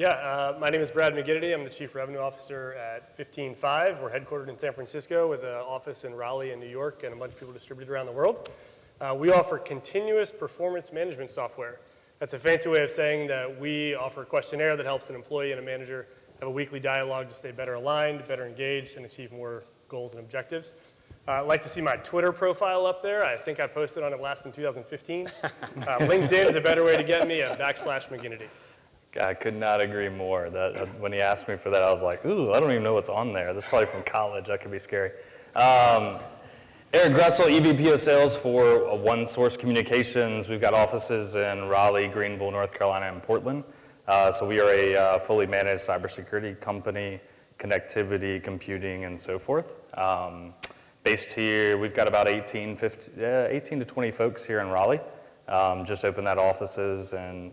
My name is Brad McGinity. I'm the Chief Revenue Officer at 15.5. We're headquartered in San Francisco with an office in Raleigh and New York and a bunch of people distributed around the world. We offer continuous performance management software. That's a fancy way of saying that we offer a questionnaire that helps an employee and a manager have a weekly dialogue to stay better aligned, better engaged, and achieve more goals and objectives. I'd like to see my Twitter profile up there. I think I posted on it last in 2015. LinkedIn is a better way to get me at /McGinity. I could not agree more. When he asked me for that, I was like, ooh, I don't even know what's on there. This is probably from college. That could be scary. Eric Gressel, EVP of Sales for OneSource Communications. We've got offices in Raleigh, Greenville, North Carolina, and Portland. So we are a fully managed cybersecurity company, connectivity, computing, and so forth. Based here, we've got about 18 to 20 folks here in Raleigh. Just opened that offices, and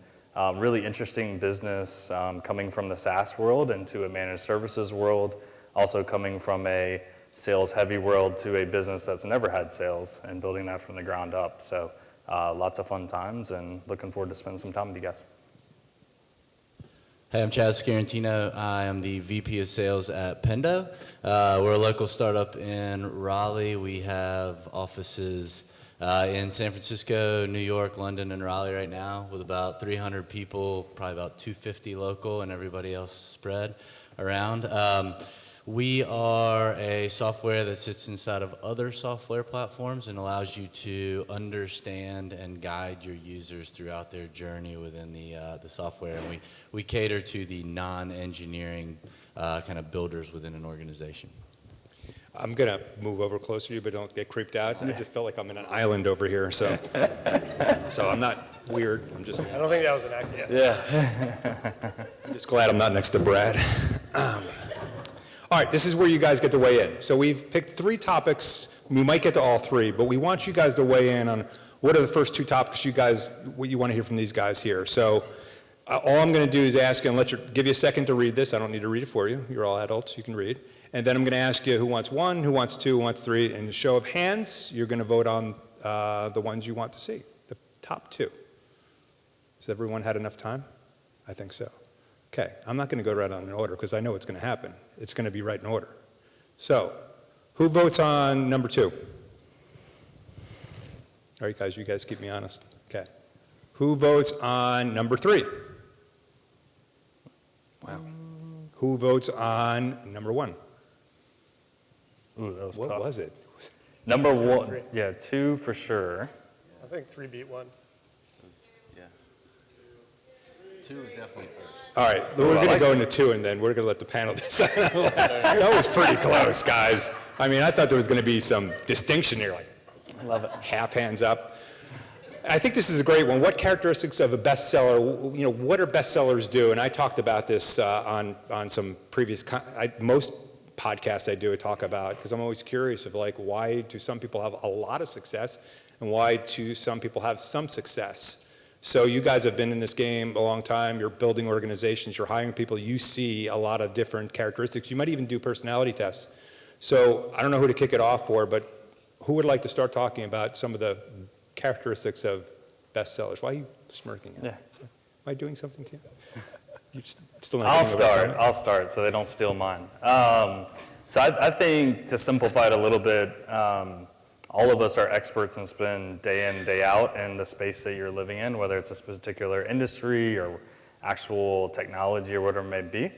really interesting business coming from the SaaS world into a managed services world, also coming from a sales-heavy world to a business that's never had sales and building that from the ground up. So lots of fun times and looking forward to spending some time with you guys. Hey, I'm Scarantino. I am the VP of Sales at Pendo. We're a local startup in Raleigh. We have offices in San Francisco, New York, London, and Raleigh right now with about 300 people, probably about 250 local and everybody else spread around. We are a software that sits inside of other software platforms and allows you to understand and guide your users throughout their journey within the software. And we cater to the non-engineering kind of builders within an organization. I'm going to move over closer to you, but don't get creeped out. I just felt like I'm in an island over here, so I'm not weird. I don't think that was an accident. Yeah. I'm just glad I'm not next to Brad. All right, this is where you guys get to weigh in. So we've picked 3 topics. We might get to all 3, but we want you guys to weigh in on what are the first 2 topics what you want to hear from these guys here. So all I'm going to do is ask you, and give you a second to read this. I don't need to read it for you. You're all adults. You can read. And then I'm going to ask you who wants 1, who wants 2, who wants 3. And a show of hands, you're going to vote on the ones you want to see, the top 2. Has everyone had enough time? I think so. Okay, I'm not going to go right on in order because I know what's going to happen. It's going to be right in order. So, who votes on number 2? All right, guys, you guys keep me honest. Okay. Who votes on number 3? Wow. Who votes on number 1? Ooh, that was what tough. Was it? Number 1, yeah, 2 for sure. I think 3 beat 1. Yeah. 2 is definitely first. All right, we're going to go into 2, and then we're going to let the panel decide. That was pretty close, guys. I mean, I thought there was going to be some distinction here, like I love it. Half hands up. I think this is a great one. What characteristics of a bestseller, what do bestsellers do? And I talked about this on some previous, most podcasts I do talk about, because I'm always curious of why do some people have a lot of success and why do some people have some success? So you guys have been in this game a long time. You're building organizations. You're hiring people. You see a lot of different characteristics. You might even do personality tests. So I don't know who to kick it off for, but who would like to start talking about some of the characteristics of bestsellers? Why are you smirking at me? Yeah. Am I doing something to you? You're still not I'll start so they don't steal mine. So I think to simplify it a little bit, all of us are experts and spend day in, day out in the space that you're living in, whether it's a particular industry or actual technology or whatever it may be.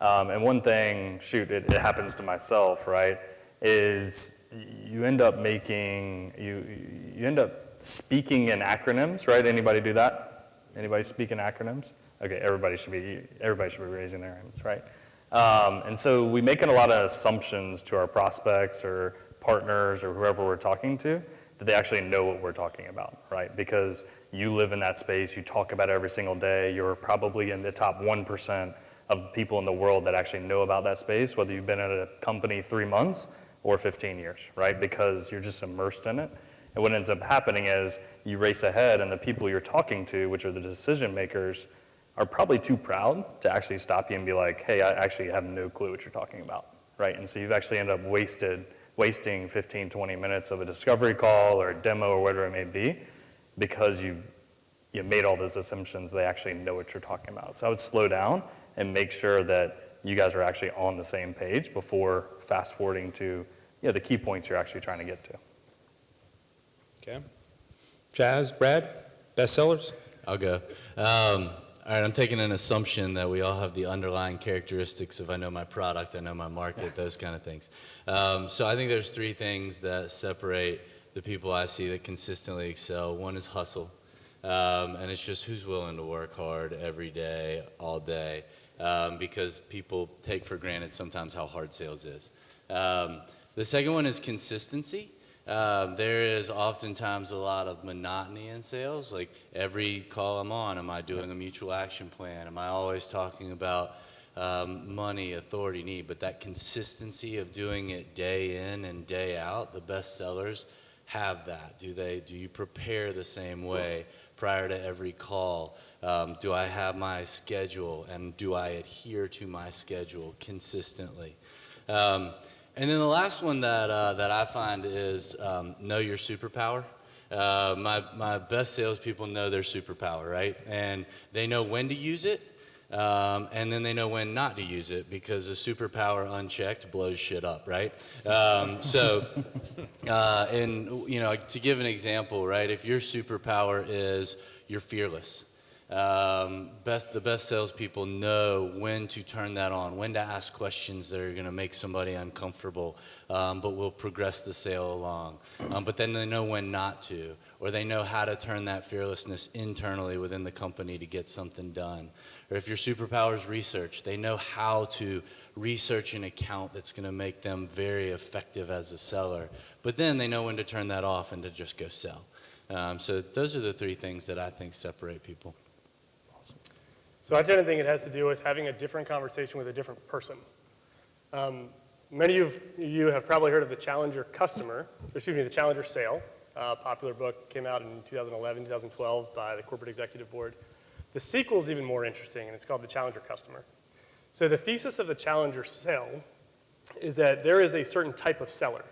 And one thing, it happens to myself, right, is you end up you end up speaking in acronyms, right? Anybody do that? Anybody speak in acronyms? Okay, everybody should be raising their hands, right? And so we make a lot of assumptions to our prospects or partners or whoever we're talking to that they actually know what we're talking about, right? Because you live in that space, you talk about it every single day, you're probably in the top 1% of people in the world that actually know about that space, whether you've been at a company 3 months or 15 years, right? Because you're just immersed in it. And what ends up happening is you race ahead and the people you're talking to, which are the decision makers, are probably too proud to actually stop you and be like, hey, I actually have no clue what you're talking about, right? And so you've actually ended up wasting 15, 20 minutes of a discovery call or a demo or whatever it may be because you made all those assumptions they actually know what you're talking about. So I would slow down and make sure that you guys are actually on the same page before fast forwarding to the key points you're actually trying to get to. Okay. Chaz, Brad, bestsellers? I'll go. All right, I'm taking an assumption that we all have the underlying characteristics of I know my product, I know my market, those kind of things. So I think there's three things that separate the people I see that consistently excel. One is hustle, and it's just who's willing to work hard every day, all day, because people take for granted sometimes how hard sales is. The second one is consistency. There is oftentimes a lot of monotony in sales. Like every call I'm on, am I doing a mutual action plan? Am I always talking about money, authority, need? But that consistency of doing it day in and day out, the best sellers have that. Do you prepare the same way prior to every call? Do I have my schedule, and do I adhere to my schedule consistently? And then the last one that I find is know your superpower. My best salespeople know their superpower, right? And they know when to use it, and then they know when not to use it, because a superpower unchecked blows shit up, right? And to give an example, right? If your superpower is you're fearless. The best salespeople know when to turn that on, when to ask questions that are going to make somebody uncomfortable, but will progress the sale along. But then they know when not to, or they know how to turn that fearlessness internally within the company to get something done. Or if your superpower is research, they know how to research an account that's going to make them very effective as a seller. But then they know when to turn that off and to just go sell. So those are the three things that I think separate people. So I tend to think it has to do with having a different conversation with a different person. Many of you have probably heard of the Challenger the Challenger Sale. A popular book came out in 2011, 2012 by the Corporate Executive Board. The sequel is even more interesting, and it's called the Challenger Customer. So the thesis of the Challenger Sale is that there is a certain type of seller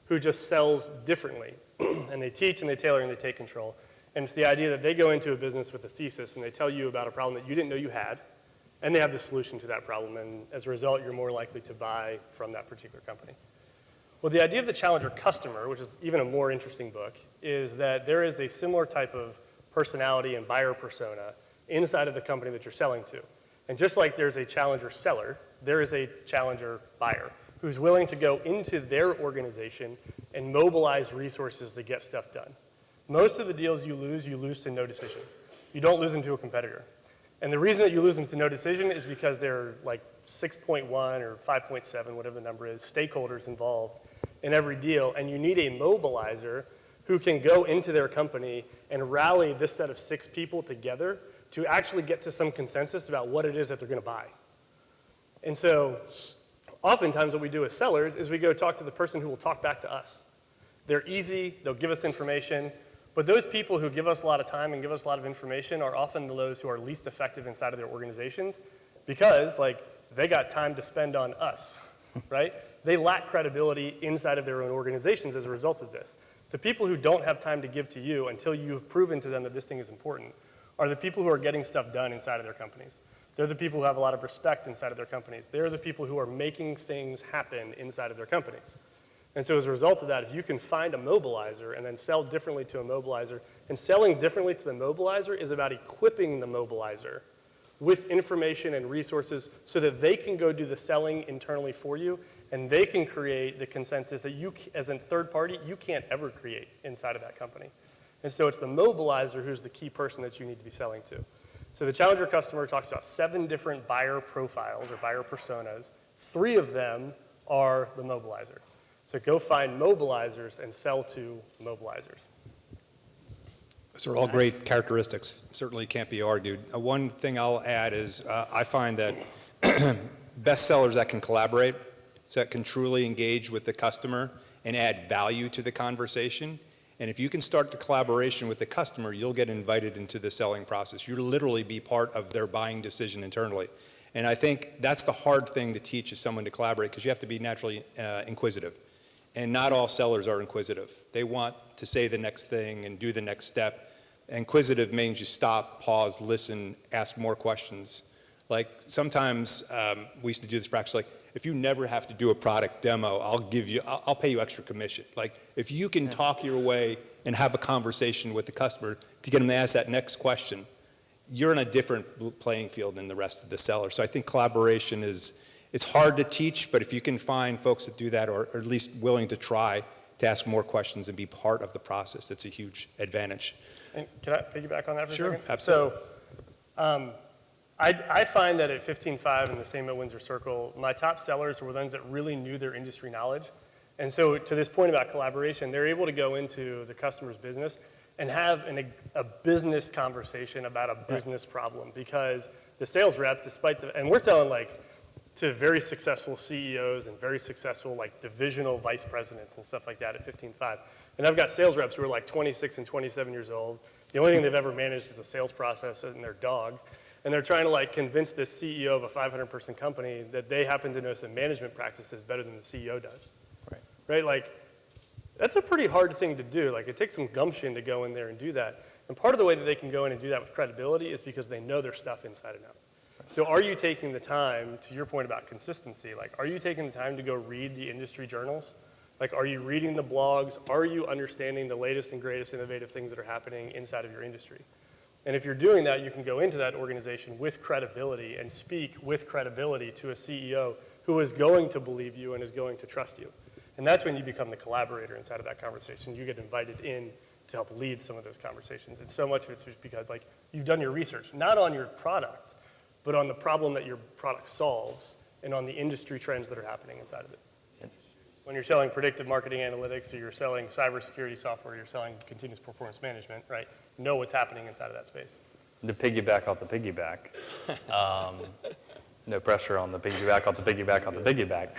who just sells differently, and they teach and they tailor and they take control. And it's the idea that they go into a business with a thesis and they tell you about a problem that you didn't know you had, and they have the solution to that problem, and as a result, you're more likely to buy from that particular company. Well, the idea of the Challenger Customer, which is even a more interesting book, is that there is a similar type of personality and buyer persona inside of the company that you're selling to. And just like there's a Challenger seller, there is a Challenger buyer who's willing to go into their organization and mobilize resources to get stuff done. Most of the deals you lose to no decision. You don't lose them to a competitor. And the reason that you lose them to no decision is because there are like 6.1 or 5.7, whatever the number is, stakeholders involved in every deal, and you need a mobilizer who can go into their company and rally this set of 6 people together to actually get to some consensus about what it is that they're going to buy. And so oftentimes what we do as sellers is we go talk to the person who will talk back to us. They're easy, they'll give us information, but those people who give us a lot of time and give us a lot of information are often those who are least effective inside of their organizations because they got time to spend on us, right? They lack credibility inside of their own organizations as a result of this. The people who don't have time to give to you until you've proven to them that this thing is important are the people who are getting stuff done inside of their companies. They're the people who have a lot of respect inside of their companies. They're the people who are making things happen inside of their companies. And so as a result of that, if you can find a mobilizer and then sell differently to a mobilizer, and selling differently to the mobilizer is about equipping the mobilizer with information and resources so that they can go do the selling internally for you, and they can create the consensus that you, as a third party, you can't ever create inside of that company. And so it's the mobilizer who's the key person that you need to be selling to. So the Challenger Customer talks about 7 different buyer profiles or buyer personas. 3 of them are the mobilizer. So go find mobilizers and sell to mobilizers. Those are all great characteristics, certainly can't be argued. One thing I'll add is I find that best sellers that can collaborate, so that can truly engage with the customer and add value to the conversation. And if you can start the collaboration with the customer, you'll get invited into the selling process. You'll literally be part of their buying decision internally. And I think that's the hard thing to teach is someone to collaborate because you have to be naturally inquisitive. And not all sellers are inquisitive. They want to say the next thing and do the next step. Inquisitive means you stop, pause, listen, ask more questions. Like sometimes we used to do this practice, like if you never have to do a product demo, I'll pay you extra commission. Like if you can talk your way and have a conversation with the customer to get them to ask that next question, you're in a different playing field than the rest of the seller. So I think collaboration it's hard to teach, but if you can find folks that do that or at least willing to try to ask more questions and be part of the process, that's a huge advantage. And can I piggyback on that for a Sure, second? absolutely. So I find that at 15.5 and the same at Windsor Circle, my top sellers were the ones that really knew their industry knowledge. And so to this point about collaboration, they're able to go into the customer's business and have a business conversation about a business problem, because the sales rep, and we're selling like to very successful CEOs and very successful like divisional vice presidents and stuff like that at 15.5. And I've got sales reps who are like 26 and 27 years old. The only thing they've ever managed is a sales process and their dog. And they're trying to like convince this CEO of a 500-person company that they happen to know some management practices better than the CEO does. Right? Like, that's a pretty hard thing to do. Like, it takes some gumption to go in there and do that. And part of the way that they can go in and do that with credibility is because they know their stuff inside and out. So are you taking the time, to your point about consistency, like, are you taking the time to go read the industry journals? Like, are you reading the blogs? Are you understanding the latest and greatest innovative things that are happening inside of your industry? And if you're doing that, you can go into that organization with credibility and speak with credibility to a CEO who is going to believe you and is going to trust you. And that's when you become the collaborator inside of that conversation. You get invited in to help lead some of those conversations. And so much of it's just because like you've done your research, not on your product, but on the problem that your product solves and on the industry trends that are happening inside of it. When you're selling predictive marketing analytics or you're selling cybersecurity software, you're selling continuous performance management, right? Know what's happening inside of that space. To piggyback off the piggyback, no pressure on the piggyback off the piggyback off the piggyback.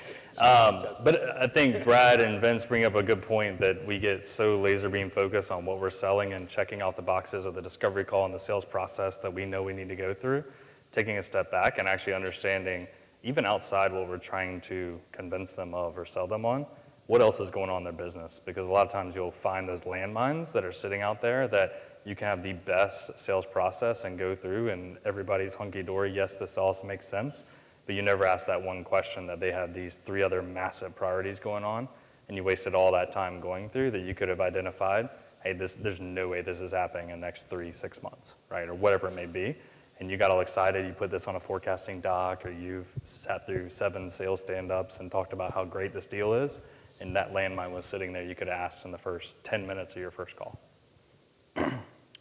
But I think Brad and Vince bring up a good point that we get so laser beam focused on what we're selling and checking off the boxes of the discovery call and the sales process that we know we need to go through, taking a step back and actually understanding, even outside what we're trying to convince them of or sell them on, what else is going on in their business. Because a lot of times you'll find those landmines that are sitting out there that you can have the best sales process and go through and everybody's hunky-dory, yes, this also makes sense, but you never ask that one question that they had these 3 other massive priorities going on, and you wasted all that time going through that you could have identified, hey, there's no way this is happening in the next 3-6 months, right, or whatever it may be. And you got all excited, you put this on a forecasting doc, or you've sat through 7 sales stand-ups and talked about how great this deal is, and that landmine was sitting there you could have asked in the first 10 minutes of your first call.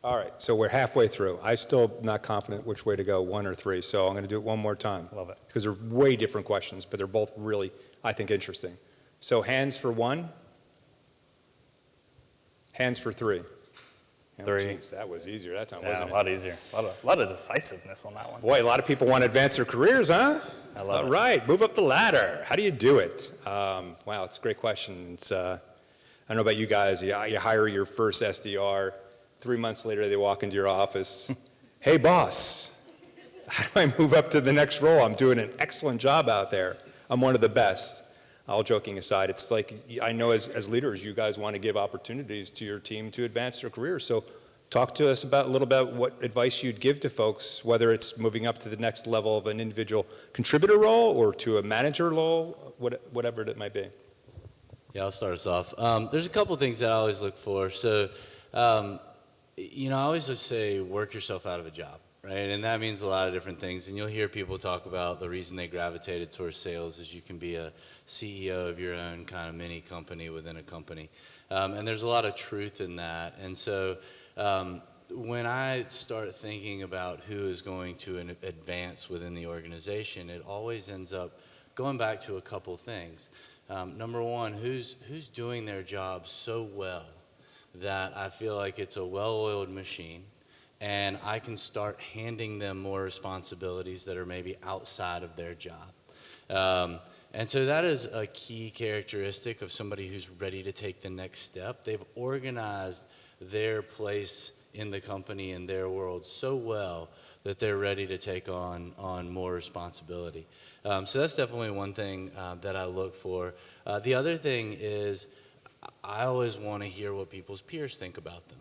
All right, so we're halfway through. I'm still not confident which way to go, 1 or 3, so I'm going to do it one more time. Love it. Because they're way different questions, but they're both really, I think, interesting. So hands for 1, hands for 3. Oh, 3. geez, that was easier that time, Yeah, wasn't a it? lot easier. A lot of decisiveness on that one. Boy, a lot of people want to advance their careers, huh? I love it. All right, move up the ladder. How do you do it? Wow, it's a great question. It's, I don't know about you guys. You hire your first SDR. 3 months later, they walk into your office. Hey, boss, how do I move up to the next role? I'm doing an excellent job out there. I'm one of the best. All joking aside, it's like, I know as leaders, you guys want to give opportunities to your team to advance their careers. So talk to us about a little bit what advice you'd give to folks, whether it's moving up to the next level of an individual contributor role or to a manager role, whatever it might be. Yeah, I'll start us off. There's a couple things that I always look for. So, I always just say work yourself out of a job, right? And that means a lot of different things. And you'll hear people talk about the reason they gravitated towards sales is you can be a CEO of your own kind of mini company within a company. And there's a lot of truth in that. And so when I start thinking about who is going to advance within the organization, it always ends up going back to a couple things. Number one, who's doing their job so well that I feel like it's a well-oiled machine, and I can start handing them more responsibilities that are maybe outside of their job. And so that is a key characteristic of somebody who's ready to take the next step. They've organized their place in the company and their world so well that they're ready to take on more responsibility. So that's definitely one thing that I look for. The other thing is I always want to hear what people's peers think about them.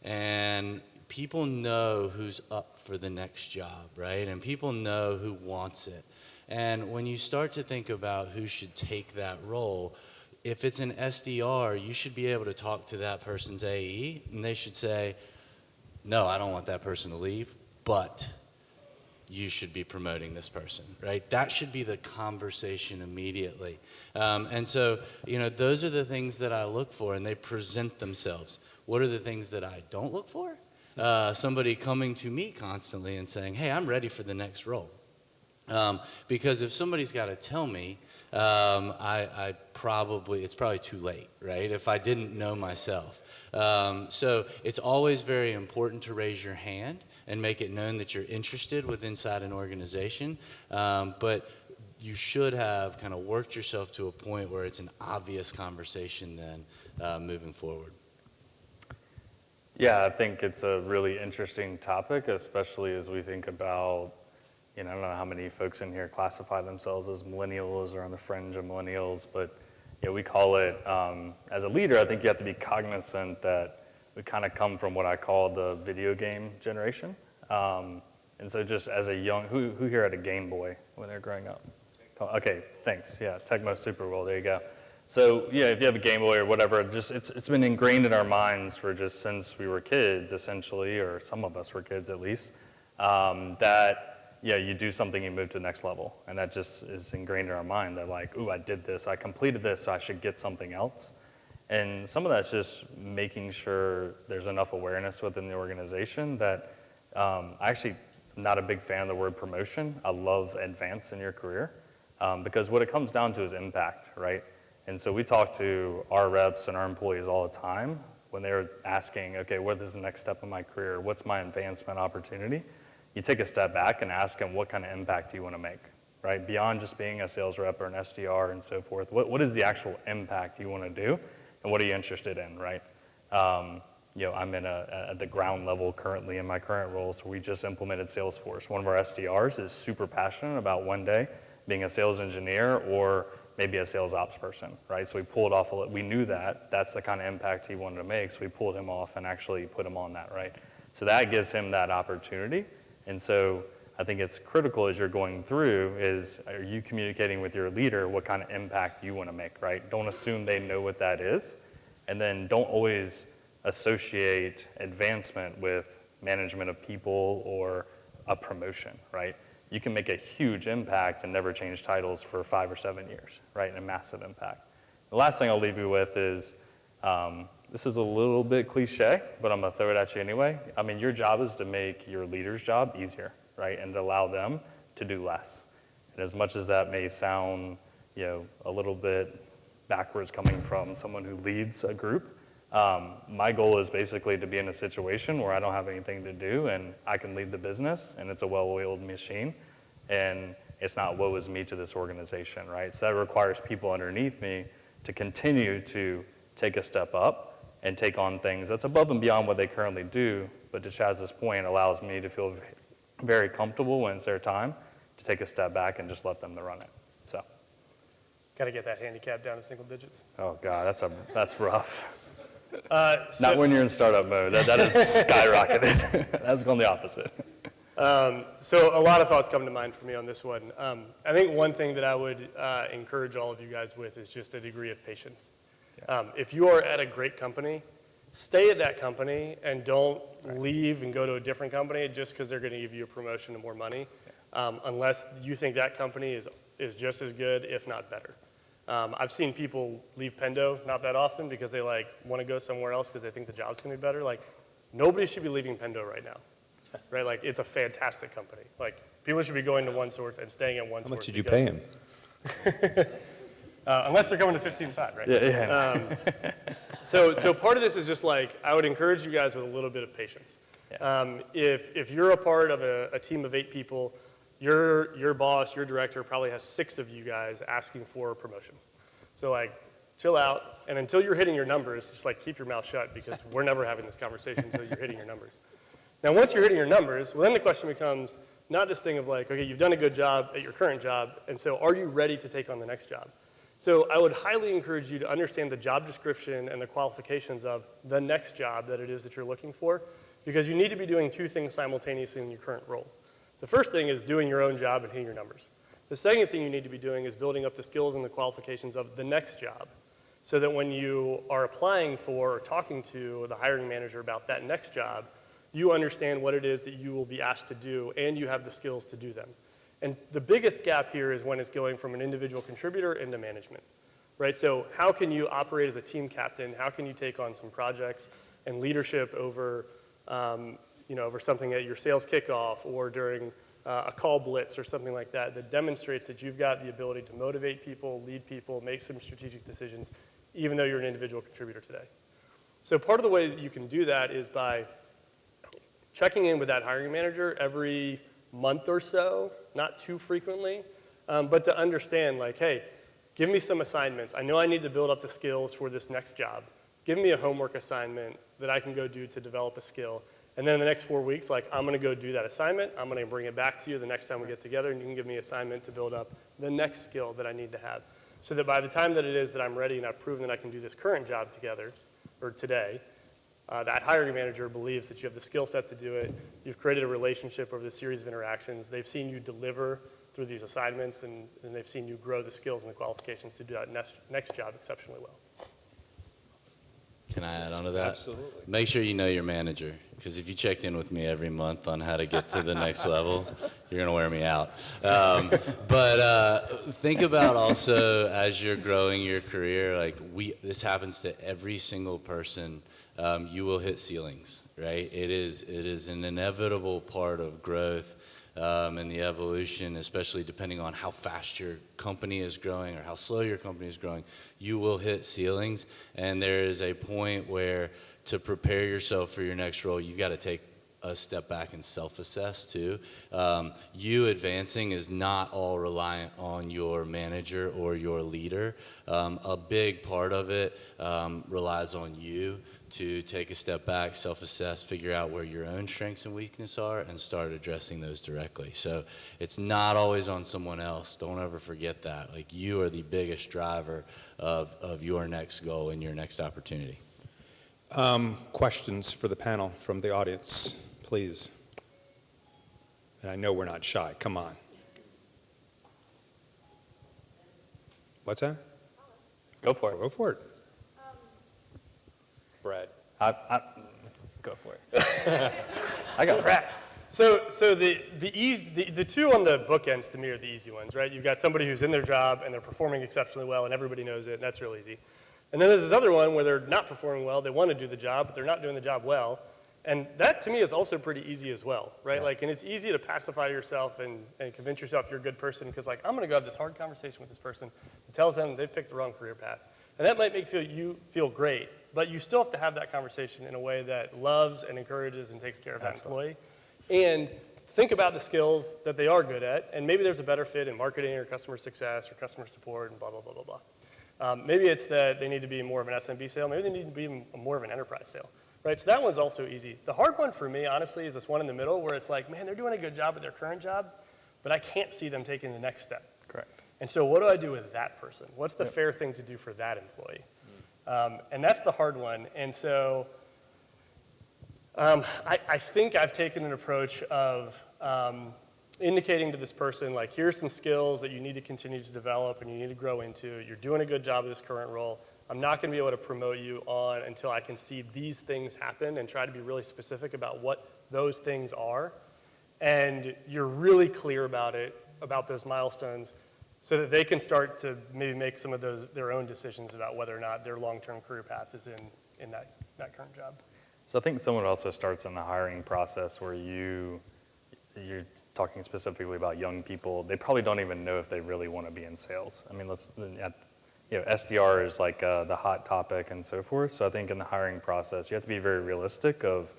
And people know who's up for the next job, right? And people know who wants it. And when you start to think about who should take that role, if it's an SDR, you should be able to talk to that person's AE, and they should say, no, I don't want that person to leave, but you should be promoting this person, right? That should be the conversation immediately. And so, those are the things that I look for, and they present themselves. What are the things that I don't look for? Somebody coming to me constantly and saying, hey, I'm ready for the next role. Because if somebody's got to tell me, it's probably too late, right? If I didn't know myself. So it's always very important to raise your hand and make it known that you're interested inside an organization. But you should have kind of worked yourself to a point where it's an obvious conversation then moving forward. Yeah, I think it's a really interesting topic, especially as we think about, I don't know how many folks in here classify themselves as millennials or on the fringe of millennials, but we call it, as a leader, I think you have to be cognizant that we kind of come from what I call the video game generation. And so just as a young, who here had a Game Boy when they're growing up? Okay, thanks. Yeah, Tecmo Super Bowl, there you go. So yeah, if you have a Game Boy or whatever, just it's been ingrained in our minds for just since we were kids, essentially, or some of us were kids at least, that you do something, you move to the next level, and that just is ingrained in our mind that like, ooh, I did this, I completed this, so I should get something else. And some of that's just making sure there's enough awareness within the organization that I actually am not a big fan of the word promotion. I love advance in your career because what it comes down to is impact, right? And so we talk to our reps and our employees all the time when they're asking, okay, what is the next step in my career? What's my advancement opportunity? You take a step back and ask them what kind of impact do you want to make, right? Beyond just being a sales rep or an SDR and so forth, what is the actual impact you want to do and what are you interested in, right? I'm at the ground level currently in my current role, so we just implemented Salesforce. One of our SDRs is super passionate about one day being a sales engineer or maybe a sales ops person, right? So we pulled off, we knew that's the kind of impact he wanted to make, so we pulled him off and actually put him on that, right? So that gives him that opportunity. And so I think it's critical as you're going through are you communicating with your leader what kind of impact you want to make, right? Don't assume they know what that is. And then don't always associate advancement with management of people or a promotion, right? You can make a huge impact and never change titles for 5 or 7 years, right? And a massive impact. The last thing I'll leave you with is, this is a little bit cliche, but I'm gonna throw it at you anyway. I mean, your job is to make your leader's job easier, right? And to allow them to do less. And as much as that may sound, a little bit backwards coming from someone who leads a group, my goal is basically to be in a situation where I don't have anything to do and I can lead the business and it's a well-oiled machine and it's not woe is me to this organization, right? So that requires people underneath me to continue to take a step up and take on things that's above and beyond what they currently do, but to Chaz's point, allows me to feel very comfortable when it's their time to take a step back and just let them to run it, so. Got to get that handicap down to single digits. Oh God, that's rough. So, Not when you're in startup mode, that is skyrocketed. That's going the opposite. So a lot of thoughts come to mind for me on this one. I think one thing that I would encourage all of you guys with is just a degree of patience. If you are at a great company, stay at that company and don't leave and go to a different company just because they're going to give you a promotion and more money, unless you think that company is just as good, if not better. I've seen people leave Pendo not that often because they want to go somewhere else because they think the job's going to be better. Nobody should be leaving Pendo right now, right? It's a fantastic company. People should be going to one source and staying at one source. How much did you pay him? Unless they're coming to 15.5, right? Yeah. So part of this is just I would encourage you guys with a little bit of patience. Yeah. If you're a part of a team of 8 people, your boss, your director probably has 6 of you guys asking for a promotion. So chill out, and until you're hitting your numbers, just keep your mouth shut because we're never having this conversation until you're hitting your numbers. Now, once you're hitting your numbers, well, then the question becomes not this thing of okay, you've done a good job at your current job, and so are you ready to take on the next job? So I would highly encourage you to understand the job description and the qualifications of the next job that it is that you're looking for, because you need to be doing two things simultaneously in your current role. The first thing is doing your own job and hitting your numbers. The second thing you need to be doing is building up the skills and the qualifications of the next job, so that when you are applying for or talking to the hiring manager about that next job, you understand what it is that you will be asked to do, and you have the skills to do them. And the biggest gap here is when it's going from an individual contributor into management, right? So how can you operate as a team captain? How can you take on some projects and leadership over, over something at your sales kickoff or during a call blitz or something like that, that demonstrates that you've got the ability to motivate people, lead people, make some strategic decisions, even though you're an individual contributor today. So part of the way that you can do that is by checking in with that hiring manager every month or so, not too frequently, but to understand, like, hey, give me some assignments. I know I need to build up the skills for this next job. Give me a homework assignment that I can go do to develop a skill. And then in the next 4 weeks, like, I'm going to go do that assignment. I'm going to bring it back to you the next time we get together, and you can give me an assignment to build up the next skill that I need to have. So that by the time that it is that I'm ready and I've proven that I can do this current job together, or today, that hiring manager believes that you have the skill set to do it. You've created a relationship over the series of interactions. They've seen you deliver through these assignments, and they've seen you grow the skills and the qualifications to do that next job exceptionally well. Can I add on to that? Absolutely. Make sure you know your manager, because if you checked in with me every month on how to get to the next level, you're going to wear me out. But think about also, as you're growing your career, like this happens to every single person. You will hit ceilings, right? It is an inevitable part of growth and the evolution, especially depending on how fast your company is growing or how slow your company is growing. You will hit ceilings, and there is a point where to prepare yourself for your next role, you got to take a step back and self-assess too. You advancing is not all reliant on your manager or your leader. A big part of it relies on you to take a step back, self-assess, figure out where your own strengths and weaknesses are, and start addressing those directly. So it's not always on someone else. Don't ever forget that. Like, you are the biggest driver of your next goal and your next opportunity. Questions for the panel from the audience, please. And I know we're not shy. Come on. What's that? Go for it. Go for it. Brad. Go for it. I got Brad. So the two on the bookends to me are the easy ones, right? You've got somebody who's in their job and they're performing exceptionally well and everybody knows it, and that's real easy. And then there's this other one where they're not performing well, they want to do the job, but they're not doing the job well. And that to me is also pretty easy as well, right? Yeah. Like, and it's easy to pacify yourself and convince yourself you're a good person because, like, I'm going to go have this hard conversation with this person that tells them they've picked the wrong career path. And that might make you feel great, but you still have to have that conversation in a way that loves and encourages and takes care of that employee. And think about the skills that they are good at, and maybe there's a better fit in marketing or customer success or customer support and blah, blah, blah, blah, blah. Maybe it's that they need to be more of an SMB sale. Maybe they need to be more of an enterprise sale, right? So that one's also easy. The hard one for me, honestly, is this one in the middle where it's like, man, they're doing a good job at their current job, but I can't see them taking the next step. Correct. And so what do I do with that person? What's the fair thing to do for that employee? And that's the hard one. And so I think I've taken an approach of indicating to this person, like, here's some skills that you need to continue to develop and you need to grow into. You're doing a good job of this current role. I'm not going to be able to promote you on until I can see these things happen, and try to be really specific about what those things are. And you're really clear about it, about those milestones, so that they can start to maybe make some of their own decisions about whether or not their long-term career path is in that current job. So I think someone also starts in the hiring process where you're talking specifically about young people. They probably don't even know if they really want to be in sales. I mean, SDR is like the hot topic and so forth. So I think in the hiring process, you have to be very realistic of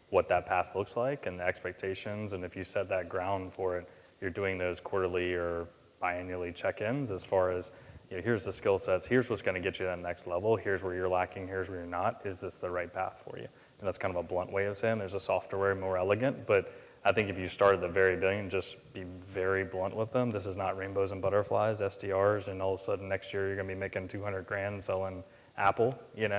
what that path looks like and the expectations. And if you set that ground for it, you're doing those quarterly or biannually check-ins as far as, here's the skill sets, here's what's going to get you to that next level, here's where you're lacking, here's where you're not. Is this the right path for you? And that's kind of a blunt way of saying there's a softer way, more elegant, but I think if you start at the very beginning, just be very blunt with them. This is not rainbows and butterflies, SDRs, and all of a sudden next year you're going to be making $200,000 selling Apple,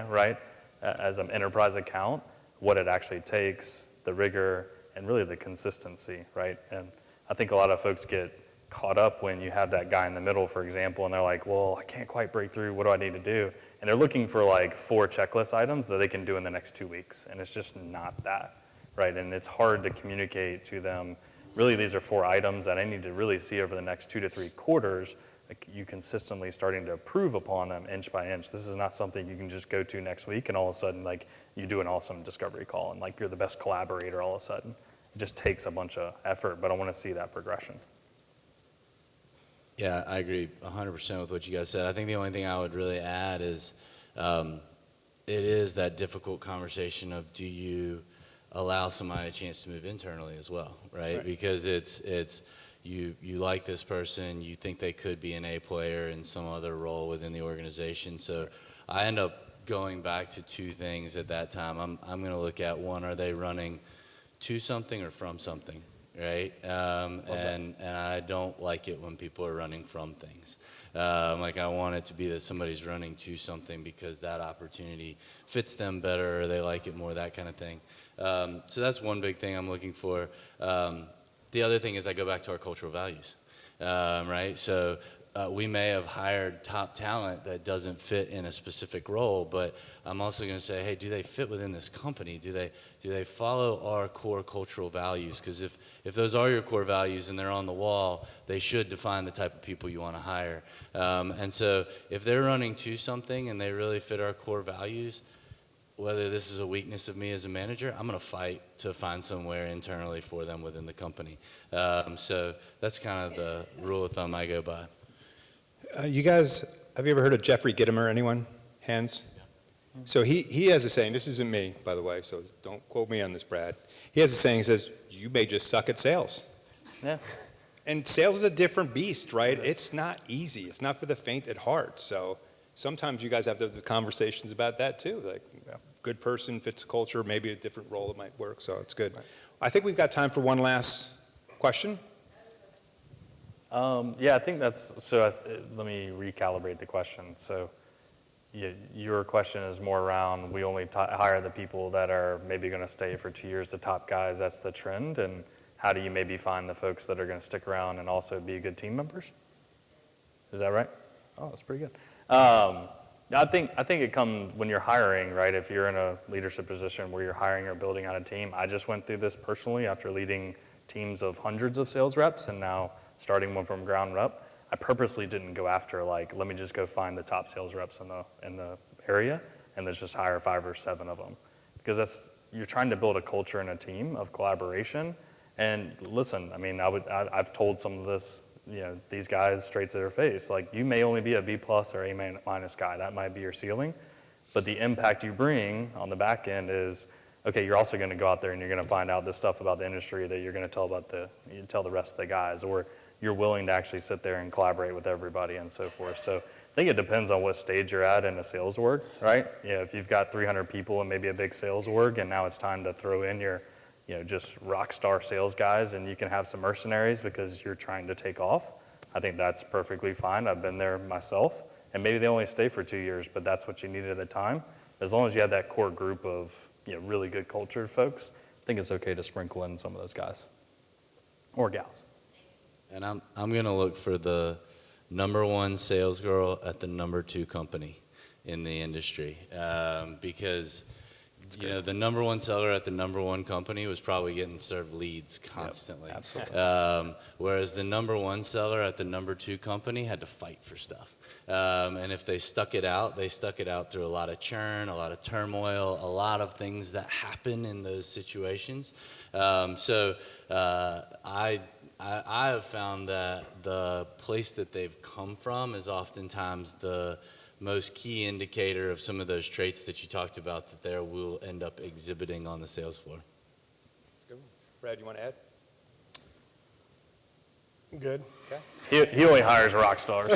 right, as an enterprise account. What it actually takes the rigor, and really the consistency, right? And I think a lot of folks get caught up when you have that guy in the middle, for example, and they're like, well, I can't quite break through, what do I need to do? And they're looking for like 4 checklist items that they can do in the next 2 weeks, and it's just not that, right? And it's hard to communicate to them, really these are 4 items that I need to really see over the next 2 to 3 quarters, like you consistently starting to improve upon them inch by inch. This is not something you can just go to next week and all of a sudden like you do an awesome discovery call and like you're the best collaborator all of a sudden. It just takes a bunch of effort, but I want to see that progression. Yeah, I agree 100% with what you guys said. I think the only thing I would really add is it is that difficult conversation of do you allow somebody a chance to move internally as well, right? Because it's you like this person, you think they could be an A player in some other role within the organization. So I end up going back to 2 things at that time. I'm going to look at, one, are they running to something or from something? Right, and I don't like it when people are running from things. Like I want it to be that somebody's running to something because that opportunity fits them better, or they like it more, that kind of thing. So that's one big thing I'm looking for. The other thing is I go back to our cultural values, right? So we may have hired top talent that doesn't fit in a specific role, but I'm also going to say, hey, do they fit within this company? Do they follow our core cultural values? Because if those are your core values and they're on the wall, they should define the type of people you want to hire. And so if they're running to something and they really fit our core values, whether this is a weakness of me as a manager, I'm going to fight to find somewhere internally for them within the company. So that's kind of the rule of thumb I go by. You guys, have you ever heard of Jeffrey Gitomer? Anyone? Hands? So he has a saying, this isn't me, by the way, so don't quote me on this, Brad. He has a saying, he says, you may just suck at sales. Yeah. And sales is a different beast, right? It's not easy. It's not for the faint at heart. So sometimes you guys have the conversations about that too. Like, good person fits a culture, maybe a different role that might work, so it's good. Right. I think we've got time for one last question. Yeah, I think that's, so let me recalibrate the question. So your question is more around, we only hire the people that are maybe going to stay for 2 years, the top guys, that's the trend, and how do you maybe find the folks that are going to stick around and also be good team members? Is that right? Oh, that's pretty good. I think it comes when you're hiring, right? If you're in a leadership position where you're hiring or building out a team, I just went through this personally after leading teams of hundreds of sales reps and now starting one from ground up. I purposely didn't go after like, let me just go find the top sales reps in the area and let's just hire 5 or 7 of them. Because you're trying to build a culture and a team of collaboration. And listen, I mean, I've told some of this, these guys straight to their face, like you may only be a B+ or A- guy, that might be your ceiling, but the impact you bring on the back end is, okay, you're also going to go out there and you're going to find out this stuff about the industry that you're going to tell the rest of the guys, or you're willing to actually sit there and collaborate with everybody and so forth. So I think it depends on what stage you're at in a sales org, right? If you've got 300 people and maybe a big sales org, and now it's time to throw in your just rock star sales guys, and you can have some mercenaries because you're trying to take off. I think that's perfectly fine. I've been there myself, and maybe they only stay for 2 years, but that's what you needed at the time. As long as you have that core group of really good cultured folks, I think it's okay to sprinkle in some of those guys or gals. And I'm going to look for the #1 sales girl at the #2 company in the industry, because the #1 seller at the #1 company was probably getting served leads constantly. Yep, absolutely. Whereas the #1 seller at the #2 company had to fight for stuff. And if they stuck it out through a lot of churn, a lot of turmoil, a lot of things that happen in those situations. I have found that the place that they've come from is oftentimes the most key indicator of some of those traits that you talked about that they will end up exhibiting on the sales floor. That's a good one. Brad, you want to add? Good. Okay. He only hires rock stars.